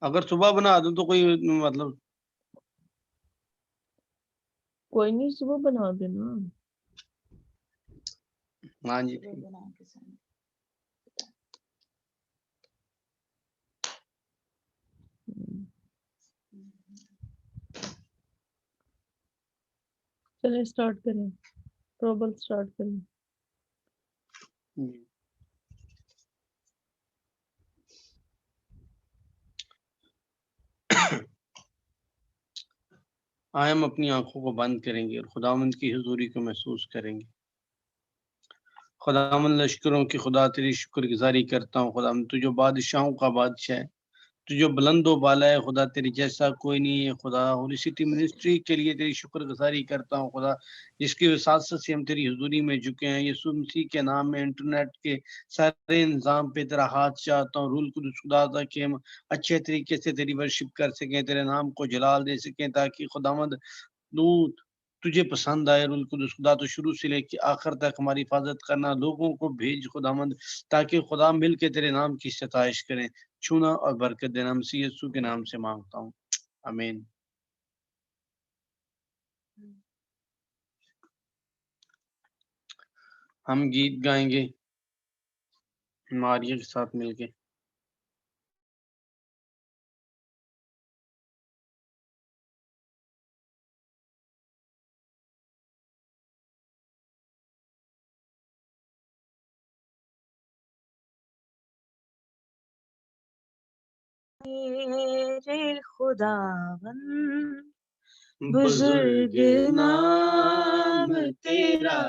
اگر صبح بنا دوں تو کوئی مطلب کوئی نہیں صبح بنا دینا. ہاں جی چلیں اسٹارٹ کریں. پروبل اسٹارٹ کریں. آئے ہم اپنی آنکھوں کو بند کریں گے اور خداوند کی حضوری کو محسوس کریں گے. خداوند لشکروں کی خدا تیری شکر گزاری کرتا ہوں. خداوند تو جو بادشاہوں کا بادشاہ ہے، تو جو بلند و بالا ہے، خدا تیری جیسا کوئی نہیں ہے. خدا ہولی سٹی منسٹری کے لیے تیری شکر گزاری کرتا ہوں خدا، جس کی وساطت سے ہم تیری حضوری میں جھکے ہیں. یسوع مسیح کے نام میں انٹرنیٹ کے سارے نظام پہ تیرا ہاتھ چاہتا ہوں. رول قدس خدا تاکہ ہم اچھے طریقے سے تیری ورشپ کر سکیں، تیرے نام کو جلال دے سکیں، تاکہ خداوند تجھے پسند آئے. رول قدس خدا تو شروع سے لے کے آخر تک ہماری حفاظت کرنا. لوگوں کو بھیج خداوند تاکہ خدا مل کے تیرے نام کی ستائش کریں. چھونا اور برکت دینا مسیح یسوع کے نام سے مانگتا ہوں، آمین. ہم گیت گائیں گے ماریہ کے ساتھ مل کے. میرے خداوند بزرگ نام تیرا،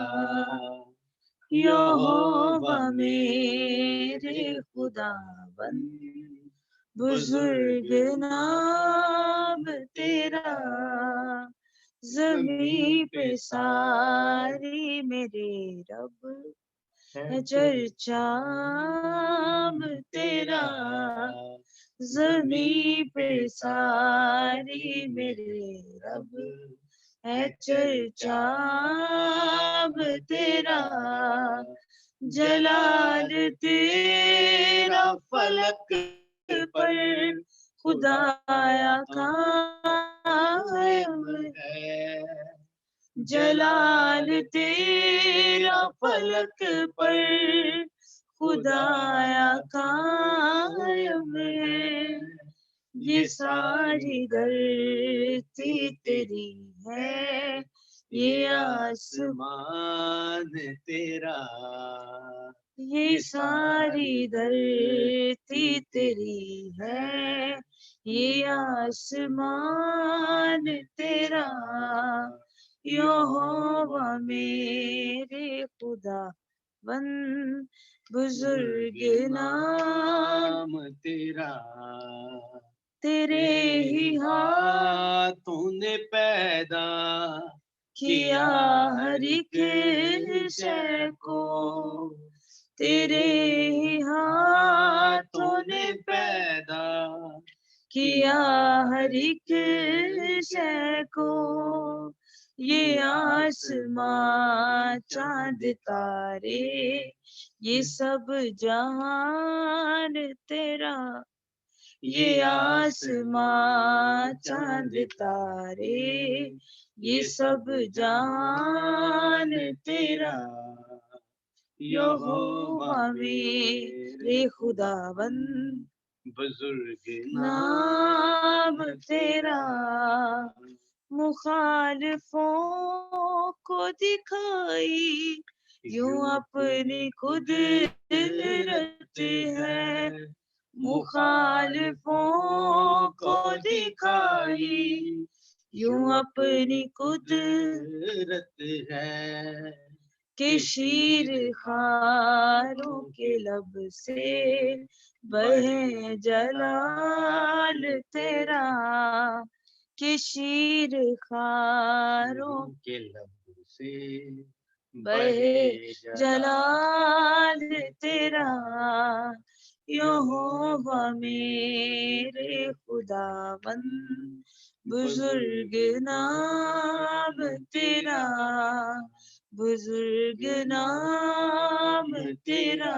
یہوہ میرے خداوند بزرگ نام تیرا. زمین پہ ساری میرے رب ہے چرچام تیرا. زمین پہ ساری میرے رب ہے چرچام تیرا. جلال تیرا فلک پر خدایا قائم ہے. جلال تیرا فلک پر خدایا قائم ہے. یہ ساری دھرتی تیری ہے، یہ آسمان تیرا. یہ ساری دھرتی تیری ہے، یہ آسمان تیرا. یہوہ میرے خداوند بزرگ نام تیرا. تیرے ہی ہاتھوں نے پیدا کیا ہر ایک شے کو. تیرے ہی ہاتھوں نے پیدا کیا ہر ایک شے کو. یہ آسمان چاند تارے یہ سب جہان تیرا. یہ آسمان چاند تارے یہ سب جہان تیرا. یہوہ میرے خداوند بزرگ نام تیرا. مخالفوں کو دکھائی یوں اپنی قدرت ہے. مخالفوں کو دکھائی یوں اپنی قدرت ہے. کہ شیر خاروں کے لب سے بہے جلال تیرا. کہ شیر خاروں کے لب سے بہے جلال تیرا. یہوہ میرے خداوند بزرگ نام تیرا. بزرگ نام تیرا.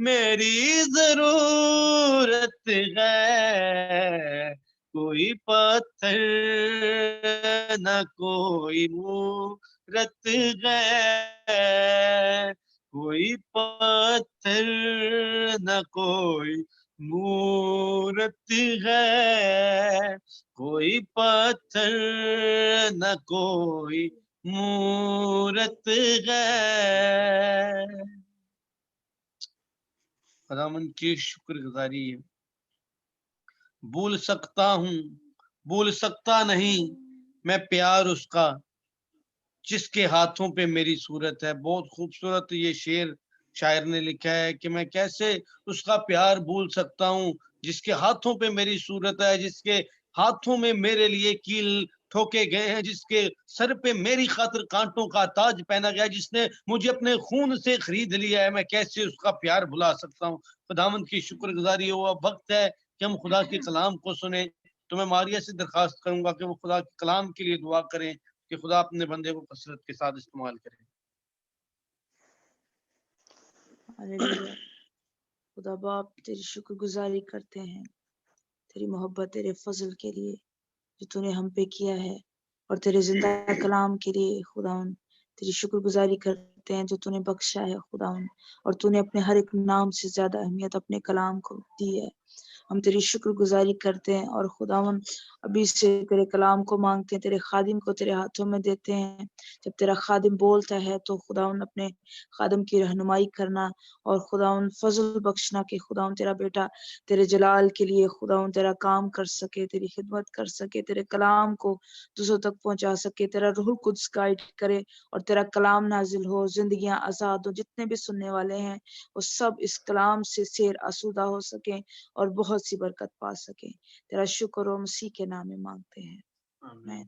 میری ضرورت ہے، کوئی پتھر نہ کوئی مورت ہے، کوئی پتھر نہ کوئی مورت ہے، کوئی پتھر نہ کوئی مورت ہے. خداوند کی شکر گزاری ہے. بھول سکتا ہوں بھول سکتا نہیں میں پیار اس کا جس کے ہاتھوں پہ میری صورت ہے. بہت خوبصورت یہ شعر شاعر نے لکھا ہے کہ میں کیسے اس کا پیار بھول سکتا ہوں جس کے ہاتھوں پہ میری صورت ہے، جس کے ہاتھوں میں میرے لیے کیل ٹھوکے گئے ہیں، جس کے سر پہ میری خاطر کانٹوں کا تاج پہنا گیا، جس نے مجھے اپنے خون سے خرید لیا ہے. میں کیسے اس کا پیار بھلا سکتا ہوں. خداوند کی شکر گزاری ہوا وقت ہے کہ ہم خدا کے کلام کو سنیں. تو میں ماریہ سے درخواست کروں گا کہ وہ خدا کے کلام کے لیے دعا کریں کہ خدا اپنے بندے کو کثرت کے ساتھ استعمال کرے. ہاللیلویا. خدا باپ تیری شکر گزاری کرتے ہیں تیری محبت تیرے فضل کے لیے جو تو نے ہم پہ کیا ہے، اور تیرے زندہ کلام کے لیے خداوند تیری شکر گزاری کرتے ہیں جو تو نے بخشا ہے خداوند، اور تو نے اپنے ہر ایک نام سے زیادہ اہمیت اپنے کلام کو دی ہے. ہم تیری شکر گزاری کرتے ہیں اور خداوند ابھی سے تیرے کلام کو مانگتے ہیں، تیرے خادم کو تیرے ہاتھوں میں دیتے ہیں. جب تیرا خادم بولتا ہے تو خداوند اپنے خادم کی رہنمائی کرنا اور خداوند فضل بخشنا کہ خداوند تیرا بیٹا تیرے جلال کے لیے خداوند تیرا کام کر سکے، تیری خدمت کر سکے، تیرے کلام کو دوسروں تک پہنچا سکے. تیرا روح القدس گائیڈ کرے اور تیرا کلام نازل ہو، زندگیاں آزاد ہو. جتنے بھی سننے والے ہیں وہ سب اس کلام سے سیر آسودہ ہو سکیں اور بہت سی برکت پا سکیں. تیرا شکر و مسیح کے نام میں مانگتے ہیں، آمین.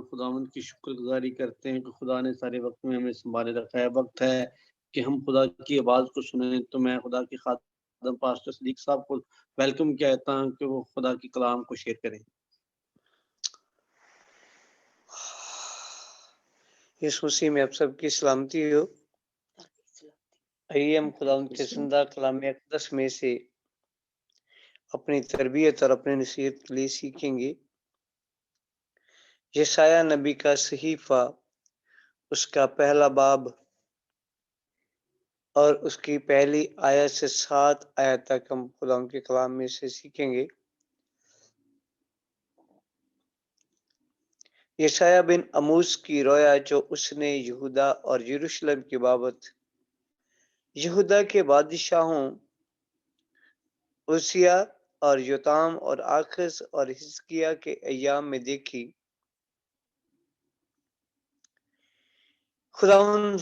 خداوند کی شکر گزاری کرتے ہیں کہ خدا نے سارے وقت میں ہمیں سنبھالے رکھا ہے. وقت ہے کہ ہم خدا کی آواز کو سنیں. تو میں خدا کے خادم پاسٹر صدیق صاحب کو ویلکم کہتا ہوں کہ وہ خدا کی کلام کو شیئر کریں. یسوع مسیح میں آپ سب کی سلامتی ہو. آئیے ہم خداوند کے زندہ کلام اقدس میں سے اپنی تربیت اور اپنے نصیحت کے لیے سیکھیں گے. یشعیاہ نبی کا صحیفہ، اس کا پہلا باب اور اس کی پہلی آیت سے 7 آیت تک ہم خداوند کے کلام میں سے سیکھیں گے. یشعیاہ بن اموس کی رویا جو اس نے یہودا اور یروشلم کی بابت یہودا کے بادشاہوں اوسیا اور یوتام اور آخز اور حزقیہ کے ایام میں دیکھی. خداوند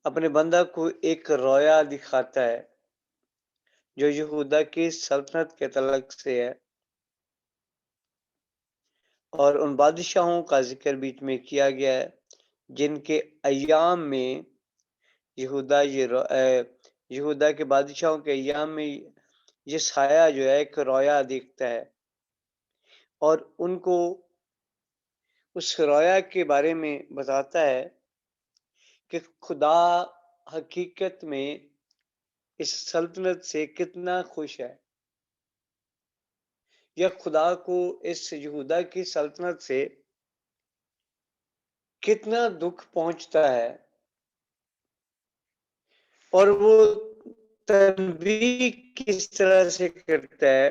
اپنے بندہ کو ایک رویا دکھاتا ہے جو یہودا کی سلطنت کے تعلق سے ہے، اور ان بادشاہوں کا ذکر بیچ میں کیا گیا ہے جن کے ایام میں یہودا کے بادشاہوں کے ایام میں یہ سایہ جو ہے ایک رویا دیکھتا ہے، اور ان کو اس رویا کے بارے میں بتاتا ہے کہ خدا حقیقت میں اس سلطنت سے کتنا خوش ہے، یا خدا کو اس یہودا کی سلطنت سے کتنا دکھ پہنچتا ہے، اور وہ تنبیہ کس طرح سے کرتا ہے.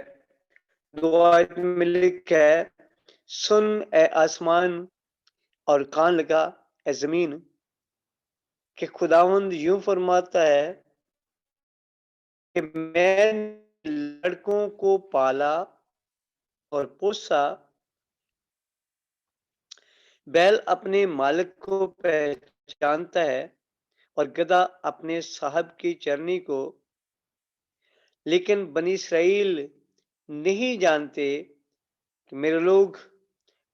دعا میں لکھا ہے، سن اے آسمان اور کان لگا اے زمین، کہ خداوند یوں فرماتا ہے کہ میں لڑکوں کو پالا اور پوسا، بیل اپنے مالک کو پہچانتا ہے اور گدھا اپنے صاحب کی چرنی کو، لیکن بنی اسرائیل نہیں جانتے کہ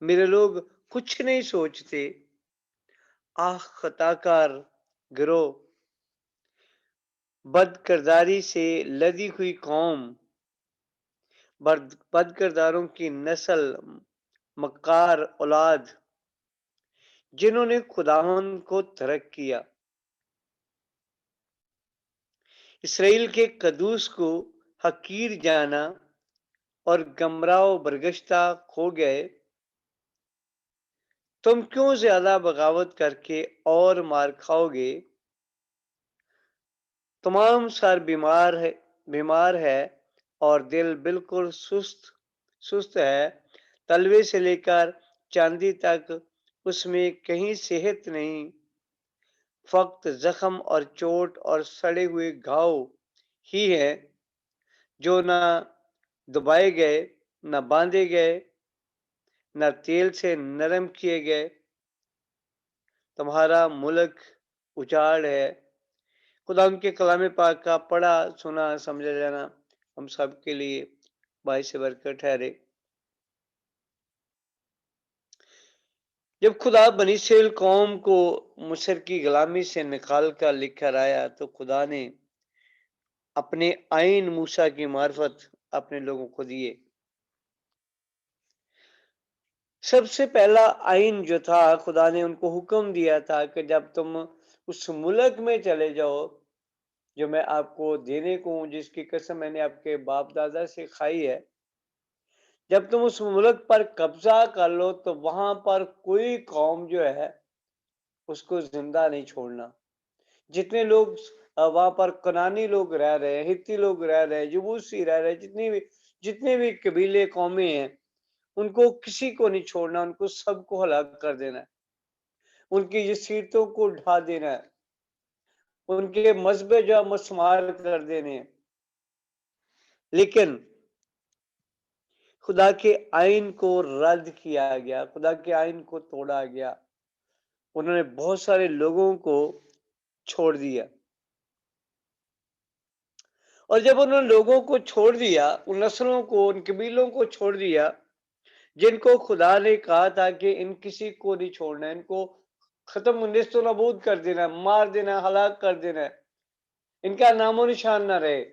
میرے لوگ کچھ نہیں سوچتے. آہ خطا کار گروہ، بد کرداری سے لدی ہوئی قوم، بد کرداروں کی نسل، مکار اولاد، جنہوں نے خداوند کو ترک کیا، اسرائیل کے قدوس کو حقیر جانا اور گمراہ برگشتہ کھو گئے، تم کیوں زیادہ بغاوت کر کے اور مار کھاؤ گے؟ تمام سر بیمار ہے اور دل بالکل سست ہے، تلوے سے لے کر چاندی تک اس میں کہیں صحت نہیں، فقط زخم اور چوٹ اور سڑے ہوئے گھاؤ ہی ہے جو نہ دبائے گئے، نہ باندھے گئے، نہ تیل سے نرم کیے گئے۔ تمہارا ملک اجاڑ ہے۔ خدا ان کے کلام پاک کا پڑھا سنا سمجھا جانا ہم سب کے لیے باعث برکت ٹھہرے۔ جب خدا بنی اسرائیل قوم کو مصر کی غلامی سے نکال کر لے کر آیا تو خدا نے اپنے آئین موسیٰ کی معرفت اپنے لوگوں کو دیے۔ سب سے پہلا آئین جو تھا، خدا نے ان کو حکم دیا تھا کہ جب تم اس ملک میں چلے جاؤ جو میں آپ کو دینے کو ہوں، جس کی قسم میں نے آپ کے باپ دادا سے کھائی ہے، جب تم اس ملک پر قبضہ کر لو تو وہاں پر کوئی قوم جو ہے اس کو زندہ نہیں چھوڑنا۔ جتنے لوگ وہاں پر کنانی لوگ رہ رہے ہیں، ہتی لوگ رہ رہے ہیں، جبوسی رہ رہے ہیں، جتنے بھی قبیلے قومیں ہیں، ان کو کسی کو نہیں چھوڑنا، ان کو سب کو ہلاک کر دینا ہے، ان کی جسیرتوں کو ڈھا دینا ہے، ان کے مذہب جو مسمار کر دینے ہیں۔ لیکن خدا کے آئین کو رد کیا گیا، خدا کے آئین کو توڑا گیا، انہوں نے بہت سارے لوگوں کو چھوڑ دیا۔ اور جب انہوں نے لوگوں کو چھوڑ دیا، ان نسلوں کو، ان قبیلوں کو چھوڑ دیا جن کو خدا نے کہا تھا کہ ان کسی کو نہیں چھوڑنا، ان کو ختم نیست و نابود کر دینا، مار دینا، ہلاک کر دینا، ان کا نام و نشان نہ رہے،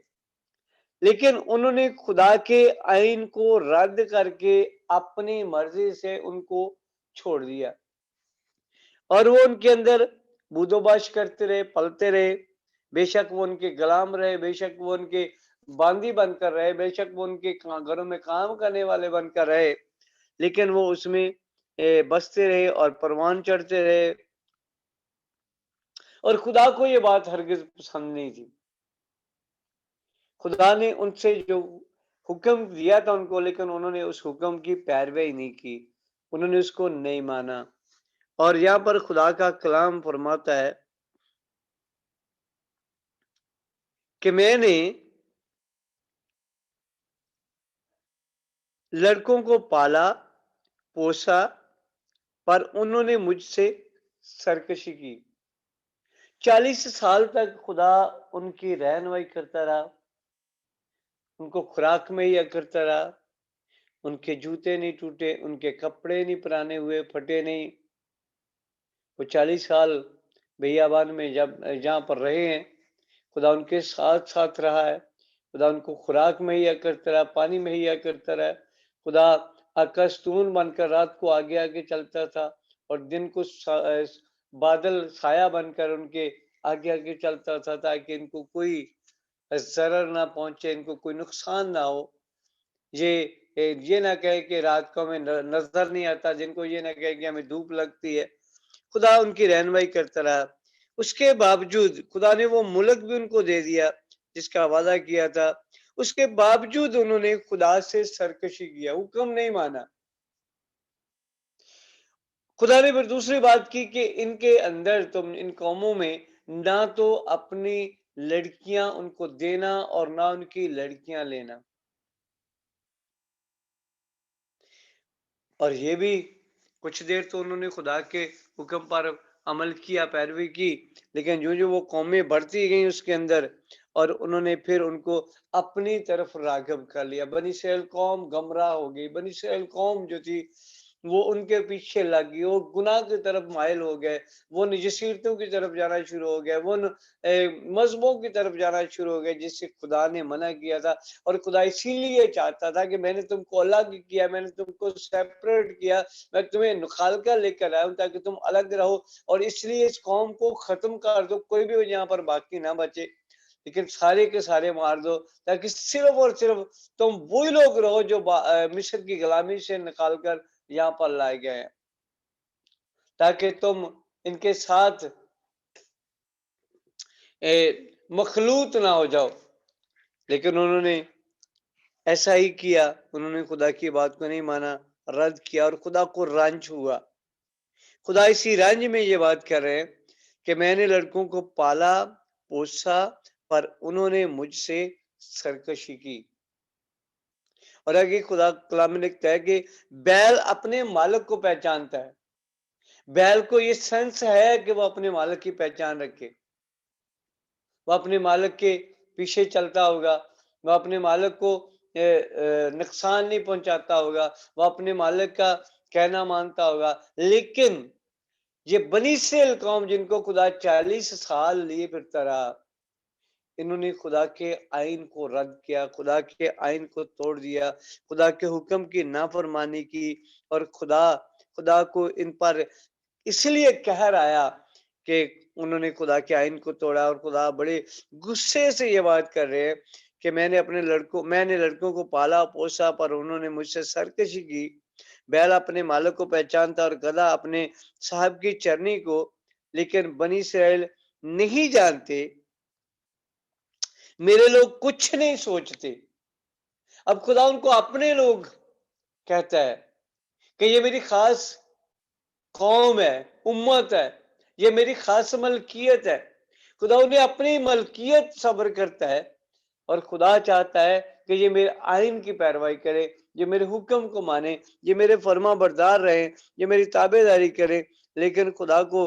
لیکن انہوں نے خدا کے آئین کو رد کر کے اپنی مرضی سے ان کو چھوڑ دیا، اور وہ ان کے اندر بود و باش کرتے رہے، پلتے رہے۔ بے شک وہ ان کے غلام رہے، بے شک وہ ان کے باندی بن کر رہے، بے شک وہ ان کے گھروں میں کام کرنے والے بن کر رہے، لیکن وہ اس میں بستے رہے اور پروان چڑھتے رہے، اور خدا کو یہ بات ہرگز پسند نہیں تھی۔ خدا نے ان سے جو حکم دیا تھا ان کو، لیکن انہوں نے اس حکم کی پیروی نہیں کی، انہوں نے اس کو نہیں مانا۔ اور یہاں پر خدا کا کلام فرماتا ہے کہ میں نے لڑکوں کو پالا پوسا پر انہوں نے مجھ سے سرکشی کی۔ 40 سال تک خدا ان کی رہنمائی کرتا رہا، ان کو خوراک مہیا کرتا رہا، ان کے جوتے نہیں ٹوٹے، ان کے کپڑے نہیں پرانے ہوئے، پھٹے نہیں۔ وہ 40 سال بیابان میں جہاں پر رہے ہیں، خدا ان کے ساتھ ساتھ رہا ہے، خدا ان کو خوراک مہیا کرتا رہا، پانی مہیا کرتا رہا، خدا آکستون بن کر رات کو آگے آگے چلتا تھا اور دن کو بادل سایہ بن کر ان کے آگے آگے چلتا تھا، تاکہ ان کو کوئی ضرر نہ پہنچے، ان کو کوئی نقصان نہ ہو۔ یہ نہ کہے کہ رات کو ہمیں نظر نہیں آتا، جن کو یہ نہ کہے کہ ہمیں دھوپ لگتی ہے، خدا ان کی رہنمائی کرتا رہا۔ اس کے باوجود خدا نے وہ ملک بھی ان کو دے دیا جس کا وعدہ کیا تھا، اس کے باوجود انہوں نے خدا سے سرکشی کیا، حکم نہیں مانا۔ خدا نے پھر دوسری بات کی کہ ان کے اندر، تم ان قوموں میں نہ تو اپنی لڑکیاں ان کو دینا اور نہ ان کی لڑکیاں لینا۔ اور یہ بھی کچھ دیر تو انہوں نے خدا کے حکم پر عمل کیا، پیروی کی، لیکن جو وہ قومیں بڑھتی گئیں اس کے اندر، اور انہوں نے پھر ان کو اپنی طرف راغب کر لیا۔ بنی اسرائیل قوم گمراہ ہو گئی، بنی اسرائیل قوم جو تھی وہ ان کے پیچھے لگ گئی، وہ گناہ کی طرف مائل ہو گئے، وہ نجسیتوں کی طرف جانا شروع ہو گئے، وہ مذہبوں کی طرف جانا شروع ہو گئے جس سے خدا نے منع کیا تھا۔ اور خدا اسی لیے چاہتا تھا کہ میں نے تم کو الگ کیا، میں نے تم کو سیپریٹ کیا، میں تمہیں نکال کر لے کر آیا ہوں تاکہ تم الگ رہو، اور اس لیے اس قوم کو ختم کر دو، کوئی بھی یہاں پر باقی نہ بچے، لیکن سارے کے سارے مار دو، تاکہ صرف اور صرف تم وہی لوگ رہو جو مصر کی غلامی سے نکال کر یہاں پر لائے گئے ہیں، تاکہ تم ان کے ساتھ مخلوط نہ ہو جاؤ۔ لیکن انہوں نے ایسا ہی کیا، انہوں نے خدا کی بات کو نہیں مانا، رد کیا، اور خدا کو رنج ہوا۔ خدا اسی رنج میں یہ بات کر رہے ہیں کہ میں نے لڑکوں کو پالا پوسا پر انہوں نے مجھ سے سرکشی کی۔ اور آگے خدا کلام میں لکھتا ہے کہ بیل اپنے مالک کو پہچانتا ہے، بیل کو یہ سینس ہے کہ وہ اپنے مالک کی پہچان رکھے، وہ اپنے مالک کے پیچھے چلتا ہوگا، وہ اپنے مالک کو نقصان نہیں پہنچاتا ہوگا، وہ اپنے مالک کا کہنا مانتا ہوگا۔ لیکن یہ بنی اسرائیل قوم جن کو خدا 40 سال لیے پھرتا رہا، انہوں نے خدا کے آئین کو رد کیا، خدا کے آئین کو توڑ دیا، خدا کے حکم کی نافرمانی کی، اور خدا کو ان پر اس لیے قہر آیا کہ انہوں نے خدا کے آئین کو توڑا۔ اور خدا بڑے غصے سے یہ بات کر رہے ہیں کہ میں نے لڑکوں کو پالا پوسا پر انہوں نے مجھ سے سرکشی کی۔ بیل اپنے مالک کو پہچانتا اور گدھا اپنے صاحب کی چرنی کو، لیکن بنی اسرائیل نہیں جانتے، میرے لوگ کچھ نہیں سوچتے۔ اب خدا ان کو اپنے لوگ کہتا ہے کہ یہ میری خاص قوم ہے، امت ہے، یہ میری خاص ملکیت ہے۔ خدا انہیں اپنی ملکیت صبر کرتا ہے، اور خدا چاہتا ہے کہ یہ میرے آئین کی پیروی کرے، یہ میرے حکم کو مانے، یہ میرے فرما بردار رہیں، یہ میری تابع داری کرے۔ لیکن خدا کو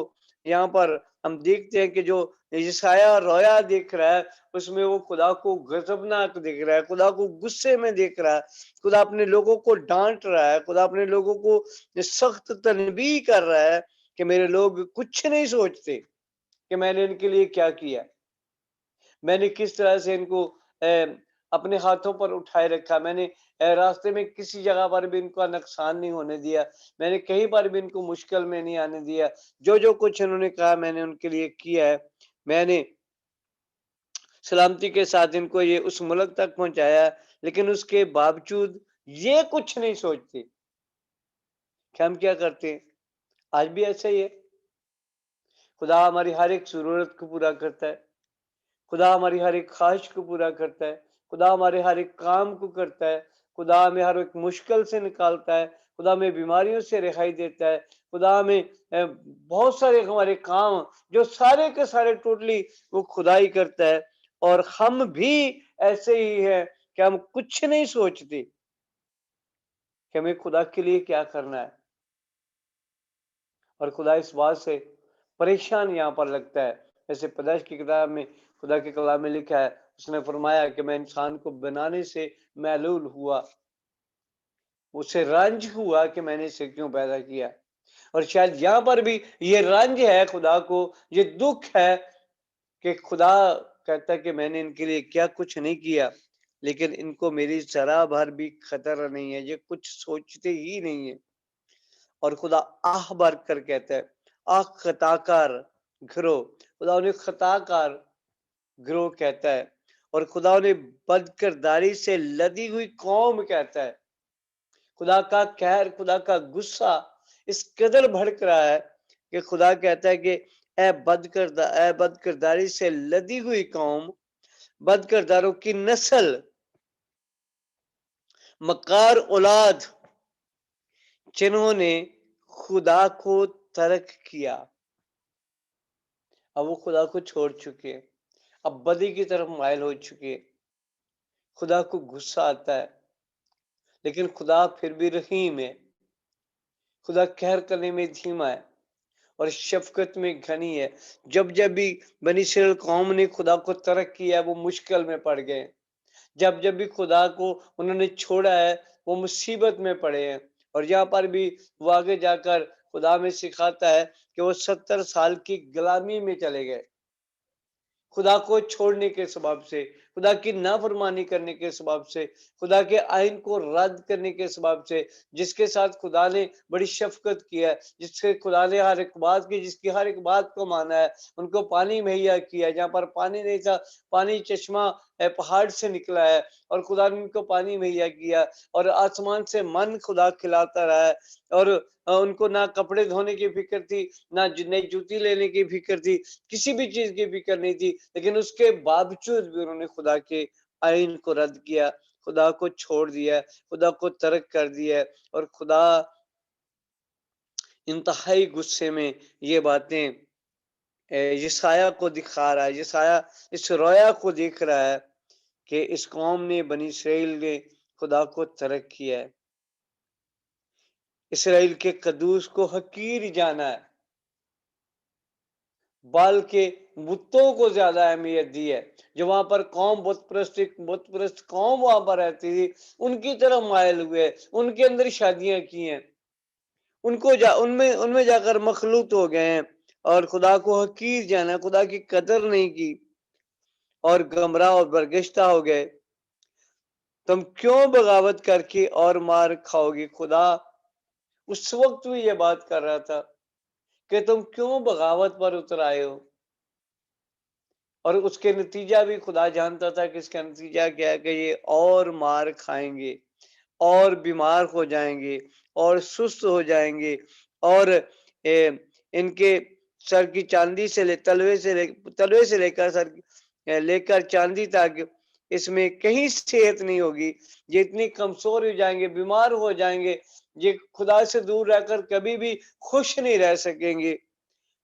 یہاں پر ہم دیکھتے ہیں کہ جو یسایہ رویا دیکھ رہا ہے، اس میں وہ خدا کو غضبناک دیکھ رہا ہے، خدا کو غصے میں دیکھ رہا ہے، خدا اپنے لوگوں کو ڈانٹ رہا ہے، خدا اپنے لوگوں کو سخت تنبیہ کر رہا ہے کہ میرے لوگ کچھ نہیں سوچتے کہ میں نے ان کے لیے کیا کیا، میں نے کس طرح سے ان کو اپنے ہاتھوں پر اٹھائے رکھا، میں نے راستے میں کسی جگہ پر بھی ان کا نقصان نہیں ہونے دیا، میں نے کہیں پر بھی ان کو مشکل میں نہیں آنے دیا، جو کچھ انہوں نے کہا میں نے ان کے لیے کیا ہے، میں نے سلامتی کے ساتھ ان کو یہ اس ملک تک پہنچایا، لیکن اس کے باوجود یہ کچھ نہیں سوچتے کہ ہم کیا کرتے ہیں۔ آج بھی ایسا ہی ہے، خدا ہماری ہر ایک ضرورت کو پورا کرتا ہے، خدا ہماری ہر ایک خواہش کو پورا کرتا ہے، خدا ہمارے ہر ایک کام کو کرتا ہے، خدا ہمیں ہر ایک مشکل سے نکالتا ہے، خدا ہمیں بیماریوں سے رہائی دیتا ہے، خدا ہمیں بہت سارے ہمارے کام جو سارے کے سارے ٹوٹلی وہ خدا ہی کرتا ہے۔ اور ہم بھی ایسے ہی ہیں کہ ہم کچھ نہیں سوچتے کہ ہمیں خدا کے لیے کیا کرنا ہے، اور خدا اس بات سے پریشان یہاں پر لگتا ہے۔ جیسے پیدائش کی کتاب میں خدا کے کلام میں لکھا ہے، اس نے فرمایا کہ میں انسان کو بنانے سے معلول ہوا، اسے رنج ہوا کہ میں نے اسے کیوں پیدا کیا۔ اور شاید یہاں پر بھی یہ رنج ہے خدا کو، یہ دکھ ہے کہ خدا کہتا ہے کہ میں نے ان کے لیے کیا کچھ نہیں کیا، لیکن ان کو میری ذرا بھر بھی خطر نہیں ہے، یہ کچھ سوچتے ہی نہیں ہے۔ اور خدا آہ بھر کر کہتا ہے، آہ خطا کار گھرو، خدا انہیں خطا کار گروہ کہتا ہے، اور خدا انہیں بد کرداری سے لدی ہوئی قوم کہتا ہے۔ خدا کا قہر، خدا کا غصہ اس قدر بھڑک رہا ہے کہ خدا کہتا ہے کہ اے بد کرداری سے لدی ہوئی قوم، بد کرداروں کی نسل، مکار اولاد، جنہوں نے خدا کو ترک کیا۔ اب وہ خدا کو چھوڑ چکے، اب بدی کی طرف مائل ہو چکے، خدا کو غصہ آتا ہے، لیکن خدا پھر بھی رحیم ہے، خدا قہر کرنے میں دھیما ہے اور شفقت میں گھنی ہے۔ جب بھی بنی اسرائیل قوم نے خدا کو ترک کیا، وہ مشکل میں پڑ گئے، جب بھی خدا کو انہوں نے چھوڑا ہے وہ مصیبت میں پڑے ہیں، اور یہاں پر بھی وہ آگے جا کر خدا میں سکھاتا ہے کہ وہ 70 سال کی غلامی میں چلے گئے، خدا کو چھوڑنے کے سبب سے، خدا کی نافرمانی کرنے کے سبب سے، خدا کے آئین کو رد کرنے کے سبب سے، جس کے ساتھ خدا نے بڑی شفقت کی ہے، جس سے خدا نے ہر ایک بات کی، جس کی ہر ایک بات کو مانا ہے، ان کو پانی مہیا کیا، جہاں پر پانی نہیں تھا پانی چشمہ پہاڑ سے نکلا ہے اور خدا نے ان کو پانی مہیا کیا، اور آسمان سے من خدا کھلاتا رہا ہے، اور ان کو نہ کپڑے دھونے کی فکر تھی، نہ نئی جوتی لینے کی فکر تھی، کسی بھی چیز کی فکر نہیں تھی، لیکن اس کے باوجود بھی انہوں نے خدا کے آئین کو رد کیا، خدا کو چھوڑ دیا، خدا کو ترک کر دیا، اور خدا انتہائی غصے میں یہ باتیں یسایہ کو دکھا رہا ہے، یسایہ اس رویا کو دیکھ رہا ہے کہ اس قوم نے، بنی اسرائیل نے خدا کو ترک کیا ہے، اسرائیل کے قدوس کو حقیر جانا ہے، بلکہ بتوں کو زیادہ اہمیت دی ہے، جو وہاں پر قوم بت پرست قوم وہاں پر رہتی تھی، ان کی طرف مائل ہوئے، ان کے اندر شادیاں کی ہیں، ان میں جا کر مخلوط ہو گئے ہیں، اور خدا کو حقیر جانا، خدا کی قدر نہیں کی، اور گمراہ اور برگشتہ ہو گئے۔ تم کیوں بغاوت کر کے اور مار کھاؤ گی؟ خدا اس وقت بھی یہ بات کر رہا تھا کہ تم کیوں بغاوت پر اتر آئے ہو، اور اس کے نتیجہ بھی خدا جانتا تھا کہ اس کا نتیجہ کیا ہے، کہ یہ اور مار کھائیں گے، اور بیمار ہو جائیں گے، اور سست ہو جائیں گے، اور ان کے سر کی چاندی سے تلوے سے لے کر چاندی تک اس میں کہیں صحت نہیں ہوگی، یہ اتنی کمزور ہو جائیں گے، بیمار ہو جائیں گے، یہ خدا سے دور رہ کر کبھی بھی خوش نہیں رہ سکیں گے،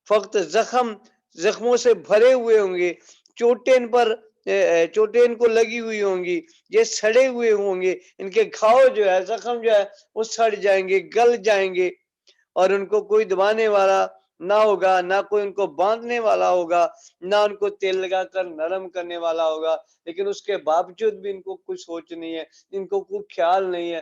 فقط زخموں سے بھرے ہوئے ہوں گے، چوٹیں ان کو لگی ہوئی ہوں گی، یہ سڑے ہوئے ہوں گے، ان کے گھاؤ جو ہے، زخم جو ہے وہ سڑ جائیں گے، گل جائیں گے، اور ان کو کوئی دبانے والا نہ ہوگا، نہ کوئی ان کو باندھنے والا ہوگا، نہ ان کو تیل لگا کر نرم کرنے والا ہوگا، لیکن اس کے باوجود بھی ان کو کوئی سوچ نہیں ہے، ان کو کوئی خیال نہیں ہے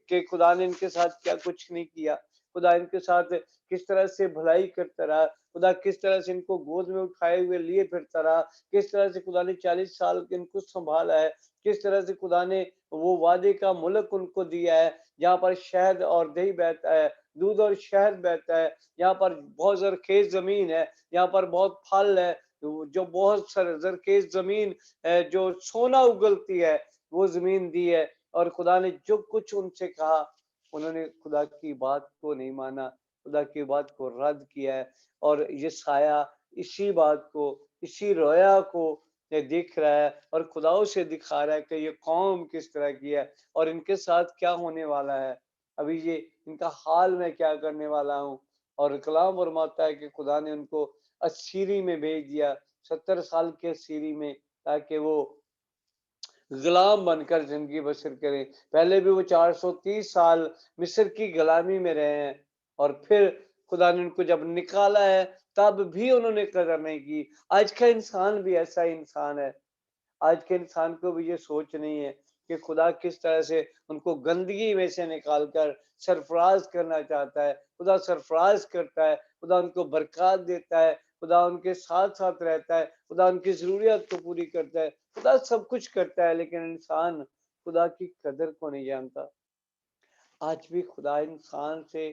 کہ خدا نے ان کے ساتھ کیا کچھ نہیں کیا، خدا ان کے ساتھ کس طرح سے بھلائی کرتا رہا، خدا کس طرح سے ان کو گود میں اٹھائے ہوئے لیے پھرتا رہا، کس طرح سے خدا نے 40 سال ان کو سنبھالا ہے، کس طرح سے خدا نے وہ وعدے کا ملک ان کو دیا ہے، جہاں پر شہد اور دہی بہتا ہے، دودھ اور شہد بہتا ہے، یہاں پر بہت زرخیز زمین ہے، یہاں پر بہت پھل ہے، جو بہت زرخیز زمین ہے، جو سونا اگلتی ہے، وہ زمین دی ہے، اور خدا نے جو کچھ ان سے کہا انہوں نے خدا کی بات کو نہیں مانا، خدا کی بات کو رد کیا ہے، اور یہ سایہ اسی بات کو، اسی رویا کو دیکھ رہا ہے، اور خداؤں سے دکھا رہا ہے کہ یہ قوم کس طرح کی ہے، اور ان کے ساتھ کیا ہونے والا ہے، ابھی یہ ان کا حال میں کیا کرنے والا ہوں۔ اور کلام فرماتا ہے کہ خدا نے ان کو اسیری میں بھیج دیا، 70 سال کے اسیری میں، تاکہ وہ غلام بن کر زندگی بسر کریں۔ پہلے بھی وہ 430 سال مصر کی غلامی میں رہے ہیں، اور پھر خدا نے ان کو جب نکالا ہے تب بھی انہوں نے قدر نہیں کی۔ آج کا انسان بھی ایسا ہی انسان ہے، آج کے انسان کو بھی یہ سوچ نہیں ہے کہ خدا کس طرح سے ان کو گندگی میں سے نکال کر سرفراز کرنا چاہتا ہے۔ خدا سرفراز کرتا ہے، خدا ان کو برکات دیتا ہے، خدا ان کے ساتھ ساتھ رہتا ہے، خدا ان کی ضروریات کو پوری کرتا ہے، خدا سب کچھ کرتا ہے، لیکن انسان خدا کی قدر کو نہیں جانتا۔ آج بھی خدا انسان سے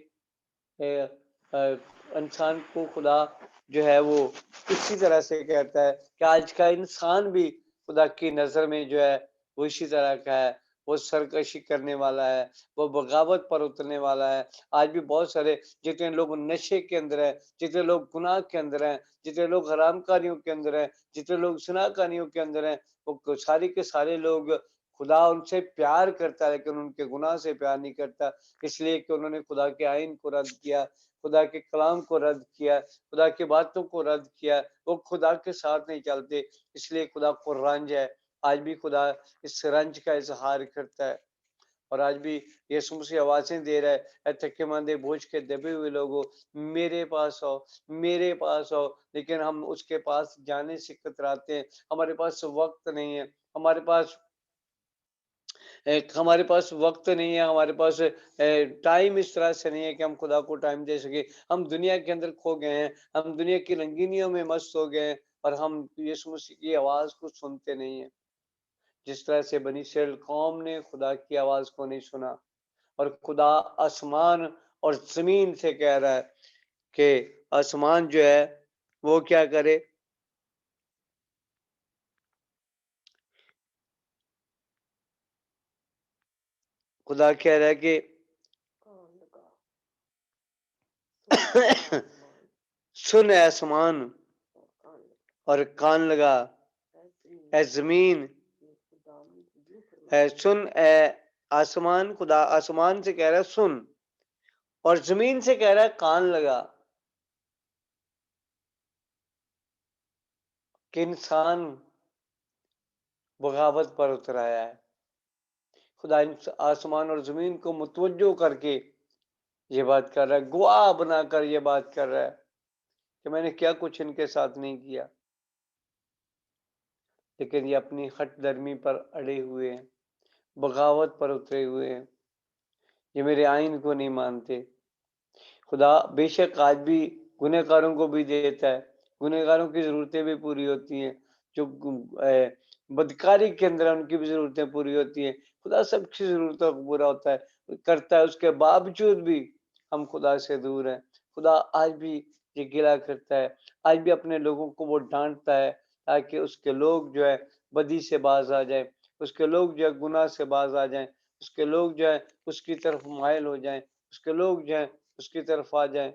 انسان کو خدا جو ہے وہ اسی طرح سے کہتا ہے کہ آج کا انسان بھی خدا کی نظر میں جو ہے وہ اسی طرح کا ہے، وہ سرکشی کرنے والا ہے، وہ بغاوت پر اترنے والا ہے۔ آج بھی بہت سارے جتنے لوگ نشے کے اندر ہیں، جتنے لوگ گناہ کے اندر ہیں، جتنے لوگ حرام کاریوں کے اندر ہیں، جتنے لوگ زنا کاریوں کے اندر ہیں، وہ سارے کے سارے لوگ خدا ان سے پیار کرتا ہے، لیکن ان کے گناہ سے پیار نہیں کرتا، اس لیے کہ انہوں نے خدا کے آئین کو رد کیا، خدا کے کلام کو رد کیا، خدا کی باتوں کو رد کیا، وہ خدا کے ساتھ نہیں چلتے، اس لیے خدا کو رنج ہے۔ آج بھی خدا اس رنج کا اظہار کرتا ہے، اور آج بھی یسوع مسیح آوازیں دے رہا ہے، اے تھکے ماندے بوجھ کے دبے ہوئے لوگوں، میرے پاس آؤ، میرے پاس آؤ، لیکن ہم اس کے پاس جانے سے کتراتے ہیں، ہمارے پاس وقت نہیں ہے، ہمارے پاس ہمارے پاس وقت نہیں ہے, ہمارے پاس ٹائم اس طرح سے نہیں ہے کہ ہم خدا کو ٹائم دے سکیں. ہم دنیا کے اندر کھو گئے ہیں, ہم دنیا کی رنگینیوں میں مست ہو گئے ہیں, اور ہم یسوع مسیح کی آواز کو سنتے نہیں ہیں. جس طرح سے بنی اسرائیل قوم نے خدا کی آواز کو نہیں سنا, اور خدا آسمان اور زمین سے کہہ رہا ہے کہ آسمان جو ہے وہ کیا کرے, خدا کہہ رہا ہے کہ سن اے آسمان اور کان لگا اے زمین, سن اے آسمان, خدا آسمان سے کہہ رہا ہے سن, اور زمین سے کہہ رہا ہے کان لگا, کہ انسان بغاوت پر اتر آیا ہے. خدا آسمان اور زمین کو متوجہ کر کے یہ بات کر رہا ہے, گواہ بنا کر یہ بات کر رہا ہے کہ میں نے کیا کچھ ان کے ساتھ نہیں کیا, لیکن یہ اپنی ہٹ درمی پر اڑے ہوئے ہیں, بغاوت پر اترے ہوئے ہیں, یہ میرے آئین کو نہیں مانتے. خدا بے شک آج بھی گنہ کاروں کو بھی دیتا ہے, گنہ کاروں کی ضرورتیں بھی پوری ہوتی ہیں, جو بدکاری کے اندر ان کی بھی ضرورتیں پوری ہوتی ہیں. خدا سب کی ضرورتوں کو پورا ہوتا ہے کرتا ہے, اس کے باوجود بھی ہم خدا سے دور ہیں. خدا آج بھی یہ گلا کرتا ہے, آج بھی اپنے لوگوں کو وہ ڈانٹتا ہے تاکہ اس کے لوگ جو ہے بدی سے باز آ جائیں, اس کے لوگ جو ہے گناہ سے باز آ جائیں, اس کے لوگ جو ہے اس کی طرف مائل ہو جائیں, اس کے لوگ جو ہے اس کی طرف آ جائیں.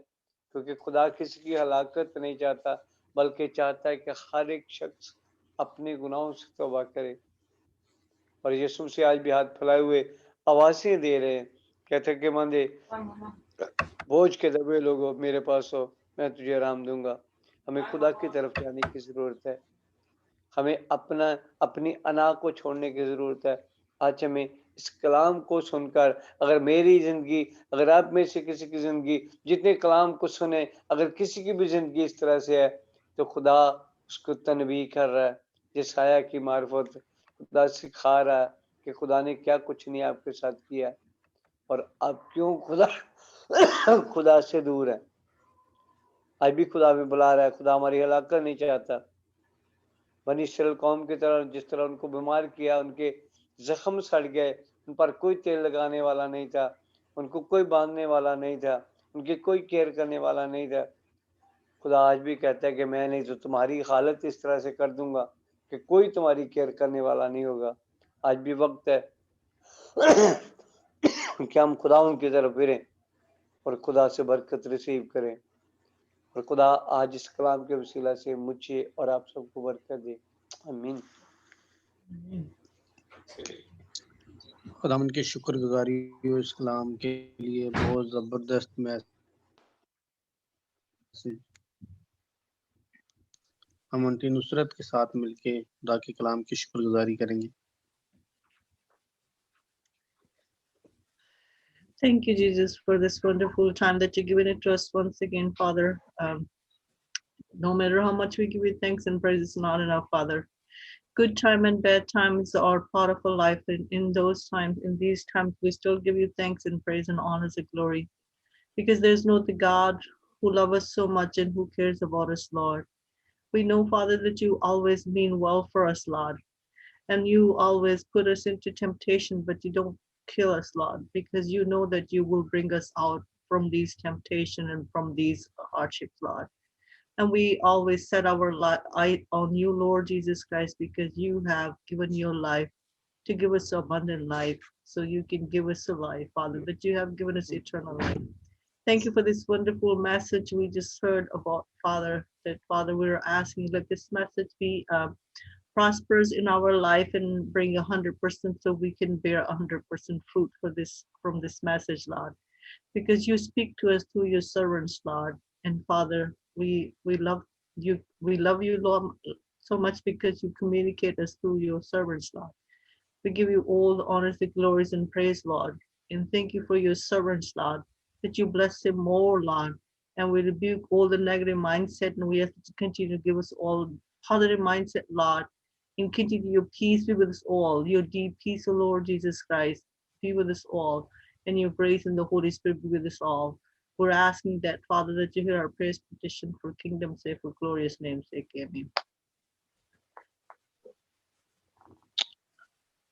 کیونکہ خدا کسی کی ہلاکت نہیں چاہتا, بلکہ چاہتا ہے کہ ہر ایک شخص اپنے گناہوں سے توبہ کرے. اور یسوع سے آج بھی ہاتھ پھیلائے ہوئے آوازیں دے رہے ہیں, کہتے کہ ماندے بوجھ کے دبے لوگوں میرے پاس ہو, میں تجھے آرام دوں گا. ہمیں خدا کی طرف جانے کی ضرورت ہے, ہمیں اپنی انا کو چھوڑنے کی ضرورت ہے. آج ہمیں اس کلام کو سن کر, اگر میری زندگی, اگر آپ میں سے کسی کی زندگی جتنے کلام کو سنے, اگر کسی کی بھی زندگی اس طرح سے ہے, تو خدا اس کو تنبیہ کر رہا ہے. یسایہ کی معرفت خدا سکھا رہا ہے کہ خدا نے کیا کچھ نہیں آپ کے ساتھ کیا, اور آپ کیوں خدا سے دور ہے. آج بھی خدا میں بلا رہا ہے, خدا ہماری ہلاکت نہیں چاہتا. بنی اسرائیل قوم کی طرح جس طرح ان کو بیمار کیا, ان کے زخم سڑ گئے, ان پر کوئی تیل لگانے والا نہیں تھا, ان کو کوئی باندھنے والا نہیں تھا, ان کی کوئی کیئر کرنے والا نہیں تھا. خدا آج بھی کہتا ہے کہ میں نہیں تو تمہاری حالت اس طرح سے کر دوں گا کہ کوئی تمہاری کیئر کرنے والا نہیں ہوگا. آج بھی وقت ہے کہ ہم خدا ان کی طرف پھریں اور خدا سے برکت ریسیو کریں, اور خدا آج اس کلام کے وسیلہ سے مجھے اور آپ سب کو برکت دے. آمین. خدا ان کے شکر گزاری ہو اس کلام کے لیے, بہت زبردست میسج. ہم انٹی نصرت کے ساتھ مل کے خدا کے کلام کی شکر گزاری کریں گے. Thank you, Jesus, for this wonderful time that you've given it to us once again, Father. No matter how much we give you thanks and praise, it's not enough, Father. Good time and bad times are part of our life. And in those times, in these times, we still give you thanks and praise and honors and glory. Because there's no the God who loves us so much and who cares about us, Lord. We know, Father, that you always mean well for us, Lord. And you always put us into temptation, but you don't kill us, Lord, because you know that you will bring us out from these temptation and from these hardships, Lord. And we always set our eye on you, Lord Jesus Christ, because you have given your life to give us abundant life, so you can give us a life, Father, that you have given us eternal life. Thank you for this wonderful message we just heard about, Father, that, Father, we're asking that this message be prosperous in our life and bring 100%, so we can bear 100% fruit from this message, Lord, because you speak to us through your servants, Lord. And Father, we love you, Lord, so much because you communicate us through your servants, Lord. We give you all the honors, the glories, and praise, Lord. And thank you for your servants, Lord, that you bless them more, Lord. And we rebuke all the negative mindset, and we ask you to continue to give us all positive mindset, Lord, And continue your peace be with us all. Your deep peace, O Lord Jesus Christ, be with us all. And your grace and the Holy Spirit be with us all. We're asking that, Father, that you hear our prayers, petition for kingdom's sake, for glorious name's sake. Amen.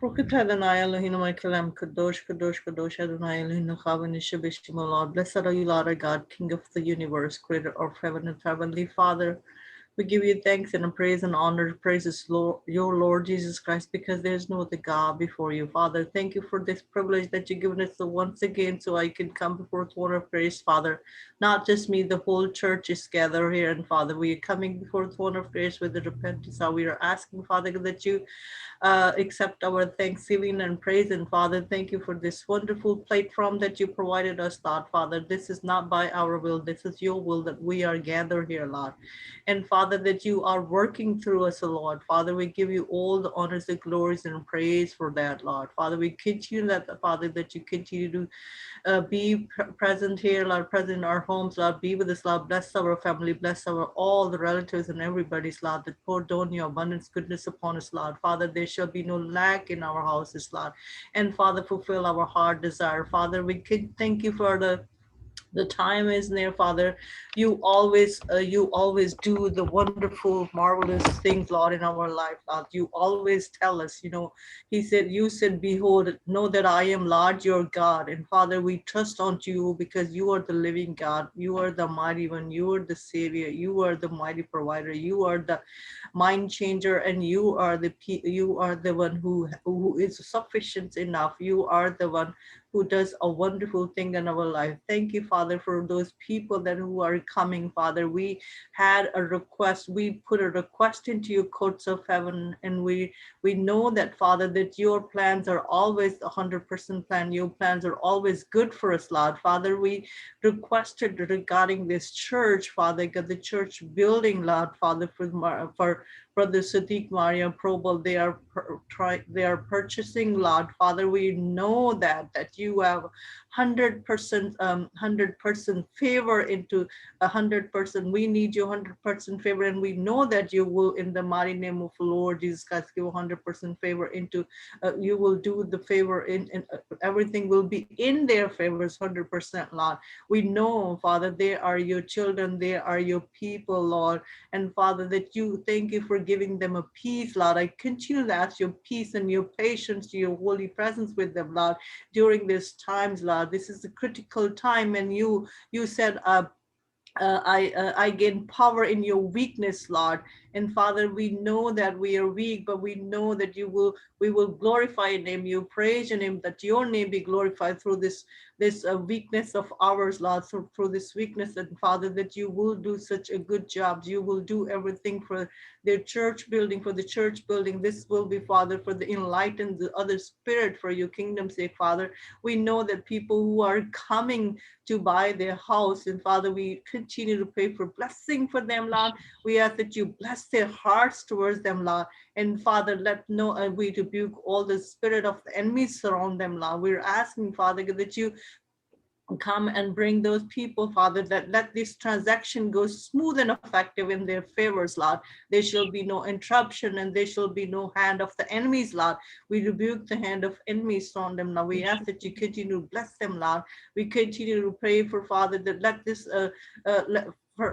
Prokip Adonai Elohim Michaelim Kadosh Kadosh Kadosh Adonai Elohim Chavan Yishabishim Lord. Blessed are you, Lord our God, King of the universe, creator of heaven and heavenly Father. We give you thanks and praise and honor. Praises Lord, your Lord Jesus Christ, because there is no other God before you. Father, thank you for this privilege that you've given us once again so I can come before the throne of grace, Father. Not just me, the whole church is gathered here. And Father, we are coming before the throne of grace with the repentance. How we are asking, Father, that you accept our thanksgiving and praise. And Father, thank you for this wonderful platform that you provided us, Lord. Father, this is not by our will. This is your will that we are gathered here, Lord. And Father, Father, that you are working through us, Lord. Father, we give you all the honors, the glories, and praise for that, Lord. Father, we continue that, Father, that you continue to be present here, Lord, present in our homes, Lord. Be with us, Lord. Bless our family, bless our all the relatives and everybody's, Lord, that pour down your abundance, goodness upon us, Lord. Father, there shall be no lack in our houses, Lord. And Father, fulfill our heart desire. Father, we can thank you for the time is near, Father. You always do the wonderful, marvelous things, Lord, in our life, Lord. You always tell us, you said, behold, know that I am Lord your God. And Father, we trust on you because you are the living God. You are the mighty one. You are the savior. You are the mighty provider. You are the mind changer, and you are the one who is sufficient enough. You are the one who does a wonderful thing in our life. Thank you, Father, for those people that who are coming, Father. We had a request. We put a request into your courts of heaven, and we know that, Father, that your plans are always 100% plan. Your plans are always good for us, Lord. Father, we requested regarding this church, Father, God, the church building, Lord, Father, for Brother Sadiq Maria Probal, they are purchasing, Lord. Father, we know that you have 100% favor into 100%. We need your 100% favor, and we know that you will, in the mighty name of the Lord Jesus Christ, give 100% favor into. You will do the favor in everything will be in their favors 100%, Lord. We know, Father, they are your children, they are your people, Lord. And Father, that you thank you for giving them a peace, Lord. I continue to ask your peace and your patience, your holy presence with them, Lord, during these times, Lord. This is a critical time, and you said, I gain power in your weakness, Lord. And Father, we know that we are weak, but we know that we will glorify your name. You praise your name, that your name be glorified through this weakness of ours, Lord, through this weakness. And Father, that you will do such a good job. You will do everything for their church building, for the church building. This will be, Father, for the enlightened, the other spirit, for your kingdom's sake, Father. We know that people who are coming to buy their house, and Father, we continue to pray for blessing for them, Lord. We ask that you bless their hearts towards them, Lord. And Father, we rebuke all the spirit of the enemy surround them, Lord. We're asking, Father, that you come and bring those people, Father, that let this transaction go smooth and effective in their favors, Lord. There shall be no interruption, and there shall be no hand of the enemies, Lord. We rebuke the hand of enemies on them now. We ask that you continue to bless them, Lord. We continue to pray for, Father, that let this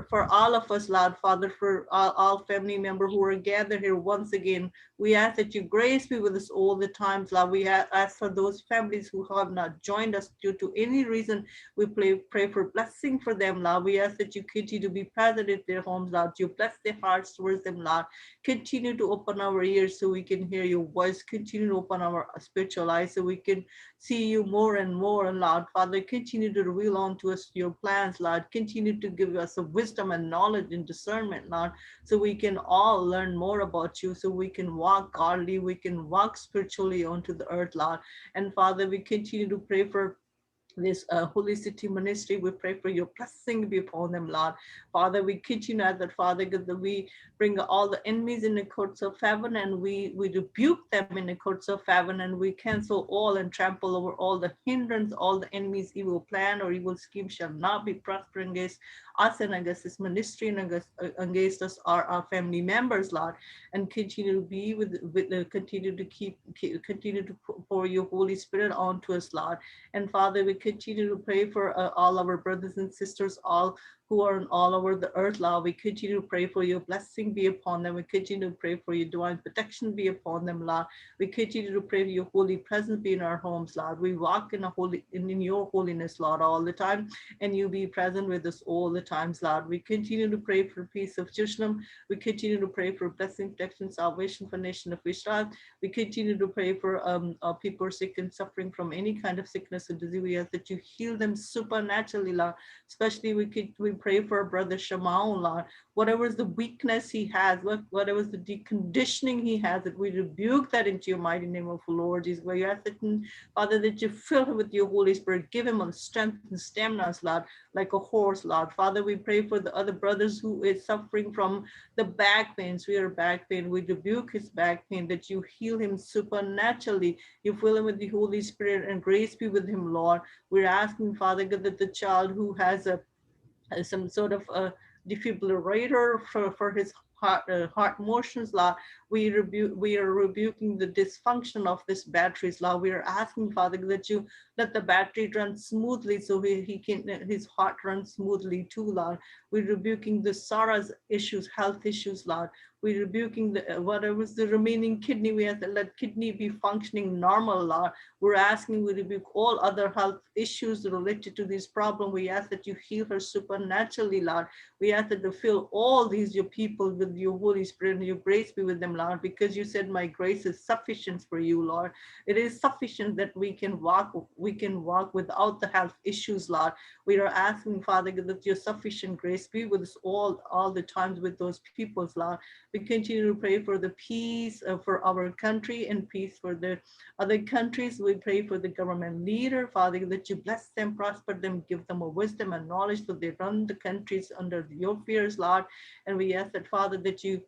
for all of us, Lord, Father, for all family members who are gathered here once again, we ask that you grace be with us all the times, Lord. We ask for those families who have not joined us due to any reason. We pray for blessing for them, Lord. We ask that you continue to be present in their homes, Lord. You bless their hearts towards them, Lord. Continue to open our ears so we can hear your voice. Continue to open our spiritual eyes so we can see you more and more, Lord. Father, continue to reveal unto us your plans, Lord. Continue to give us a wisdom and knowledge and discernment, Lord, so we can all learn more about you, so we can walk godly, we can walk spiritually onto the earth, Lord. And Father, we continue to pray for this Holy City ministry. We pray for your blessing be upon them, Lord. Father, we continue at that, Father, that we bring all the enemies in the courts of heaven, and we rebuke them in the courts of heaven, and we cancel all and trample over all the hindrance, all the enemies' evil plan or evil scheme shall not be prospering against us and against this ministry and against us, our family members, Lord. And continue to be continue to pour your Holy Spirit onto us, Lord. And Father, we continue to pray for all our brothers and sisters, all who are all over the earth, Lord. We continue to pray for your blessing be upon them. We continue to pray for your divine protection be upon them, Lord. We continue to pray for your holy presence be in our homes, Lord. We walk in your holiness, Lord, all the time, and you be present with us all the times, Lord. We continue to pray for peace of Jerusalem. We continue to pray for blessing, protection, salvation for nation of Israel. We continue to pray for people who are sick and suffering from any kind of sickness and disease. We ask that you heal them supernaturally, Lord. Especially we pray for Brother Shimon, Lord. Whatever is the weakness he has, whatever is the deconditioning he has, that we rebuke that into your mighty name of the Lord Jesus. We ask that, Father, that you fill him with your Holy Spirit, give him a strength and stamina, Lord, like a horse, Lord. Father, we pray for the other brothers who is suffering from the back pain, severe back pain. We rebuke his back pain, that you heal him supernaturally. You fill him with the Holy Spirit, and grace be with him, Lord. We're asking, Father God, that the child who has some sort of a defibrillator for his heart motions, Lord, we are rebuking the dysfunction of this batteries, Lord. We are asking, Father, that you let the battery run smoothly, so he can, his heart runs smoothly too, Lord. We're rebuking the Sarah's issues, health issues, Lord. We're rebuking the whatever's the remaining kidney. We have to let kidney be functioning normal, Lord. We're asking, we rebuke all other health issues related to this problem. We ask that you heal her supernaturally, Lord. We ask that you fill all these your people with your Holy Spirit, and your grace be with them, Lord, because you said my grace is sufficient for you, Lord. It is sufficient that we can walk without the health issues, Lord. We are asking, Father, that your sufficient grace be with us all the times with those peoples, Lord. We continue to pray for the peace for our country and peace for the other countries. We pray for the government leader, Father, that you bless them, prosper them, give them a wisdom and knowledge so they run the countries under your fears, Lord. And we ask that, Father, that you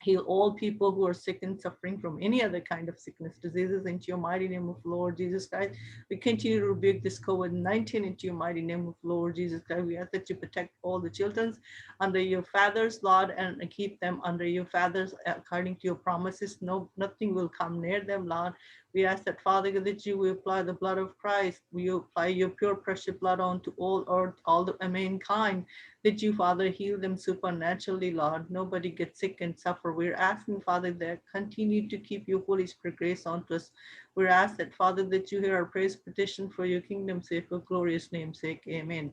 heal all people who are sick and suffering from any other kind of sickness, diseases, into your mighty name of Lord Jesus Christ. We continue to rebuke this COVID-19 into your mighty name of Lord Jesus Christ. We ask that you protect all the children under your feathers, Lord, and keep them under your feathers according to your promises. Nothing will come near them, Lord. We ask that, Father, that you will apply the blood of Christ. We apply your pure precious blood onto all earth, all the mankind, that you, Father, heal them supernaturally, Lord. Nobody gets sick and suffer. We're asking, Father, that continue to keep your Holy Spirit grace onto us. We're asked that, Father, that you hear our praise petition for your kingdom's sake, for glorious name's sake. Amen.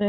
اے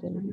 چاہیے تیری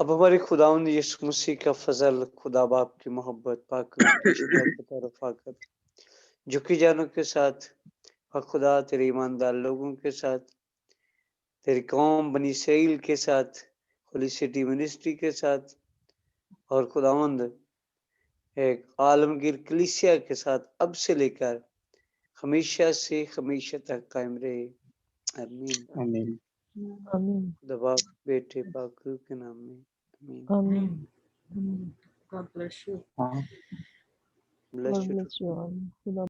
اب ہمارے خداوند یسوع مسیح کا فضل، خدا باپ کی محبت، پاک روح کی شراکت اور رفاقت جھکی جانوں کے ساتھ اور خدا تیرے ایماندار لوگوں کے ساتھ، تیری قوم بنی اسرائیل کے ساتھ، ہولی سٹی منسٹری کے ساتھ، اور خداوند ایک عالمگیر کلیسیا کے ساتھ اب سے لے کر ہمیشہ سے ہمیشہ تک قائم رہے۔ آمین۔ آمین۔ آمین خدا باپ بیٹے پاک روح کے نام میں آمین۔ آمین۔ God bless you. ہاں Bless you too. God bless you all. خدا